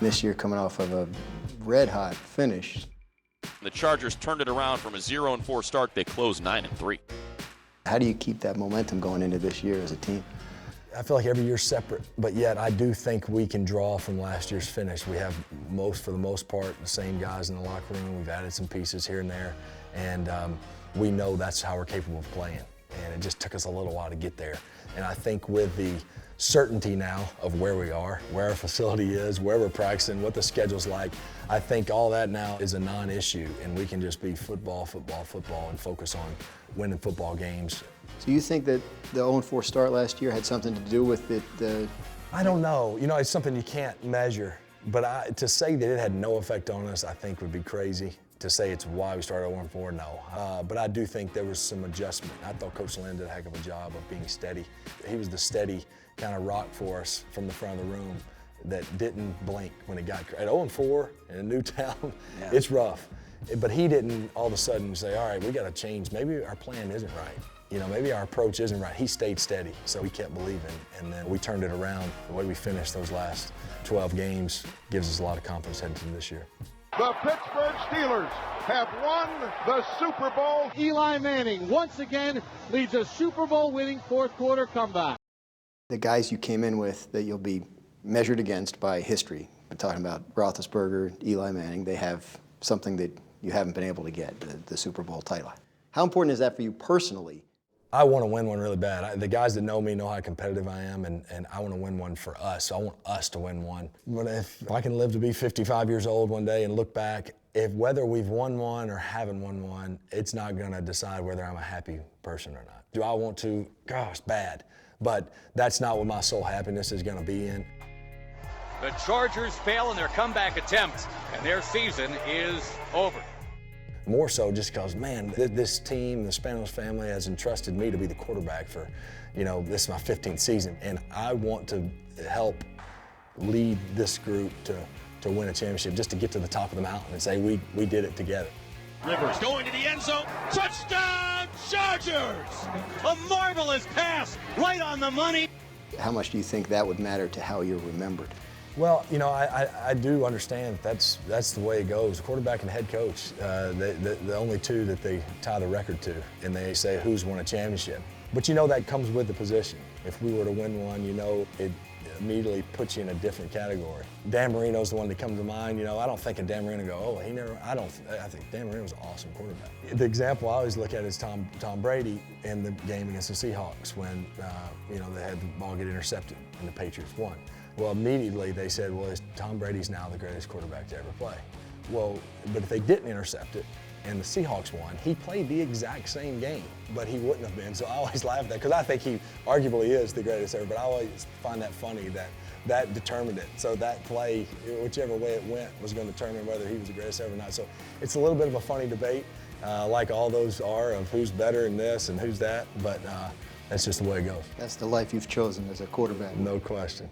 This year coming off of a red-hot finish. The Chargers turned it around from a 0-4 start. They closed 9-3. How do you keep that momentum going into this year as a team? I feel like every year's separate, but yet I do think we can draw from last year's finish. We have for the most part, the same guys in the locker room. We've added some pieces here and there, and we know that's how we're capable of playing. And it just took us a little while to get there. And I think with the certainty now of where we are, where our facility is, where we're practicing, what the schedule's like, I think all that now is a non-issue, and we can just be football, football, football, and focus on winning football games. So you think that the 0-4 start last year had something to do with it? I don't know. You know, it's something you can't measure. But to say that it had no effect on us, I think would be crazy. To say it's why we started 0-4, no. But I do think there was some adjustment. I thought Coach Lynn did a heck of a job of being steady. He was the steady kind of rock for us from the front of the room that didn't blink when it got at 0-4 in a new town. Yeah. It's rough. But he didn't all of a sudden say, all right, we got to change. Maybe our plan isn't right. You know, maybe our approach isn't right. He stayed steady, so we kept believing, and then we turned it around. The way we finished those last 12 games gives us a lot of confidence heading into this year. The Pittsburgh Steelers have won the Super Bowl. Eli Manning once again leads a Super Bowl winning fourth quarter comeback. The guys you came in with that you'll be measured against by history, we're talking about Roethlisberger, Eli Manning, they have something that you haven't been able to get, the Super Bowl title. How important is that for you personally? I want to win one really bad. The guys that know me know how competitive I am, and I want to win one for us. I want us to win one. But if I can live to be 55 years old one day and look back, whether we've won one or haven't won one, it's not going to decide whether I'm a happy person or not. Do I want to? Gosh, bad. But that's not what my sole happiness is going to be in. The Chargers fail in their comeback attempt, and their season is over. More so just because, man, this team, the Spanos family, has entrusted me to be the quarterback for, you know, this is my 15th season. And I want to help lead this group to win a championship, just to get to the top of the mountain and say we did it together. Rivers going to the end zone. Touchdown, Chargers! A marvelous pass, right on the money. How much do you think that would matter to how you're remembered? Well, you know, I do understand that's the way it goes. Quarterback and head coach, the only two that they tie the record to, and they say who's won a championship. But you know that comes with the position. If we were to win one, you know, it immediately puts you in a different category. Dan Marino's the one that comes to mind. You know, I don't think of Dan Marino and go, oh, I think Dan Marino was an awesome quarterback. The example I always look at is Tom Brady in the game against the Seahawks when, you know, they had the ball get intercepted and the Patriots won. Well, immediately they said, well, Tom Brady's now the greatest quarterback to ever play. Well, but if they didn't intercept it and the Seahawks won, he played the exact same game, but he wouldn't have been. So I always laugh at that because I think he arguably is the greatest ever, but I always find that funny that determined it. So that play, whichever way it went, was going to determine whether he was the greatest ever or not. So it's a little bit of a funny debate, like all those are, of who's better in this and who's that, but that's just the way it goes. That's the life you've chosen as a quarterback. No question.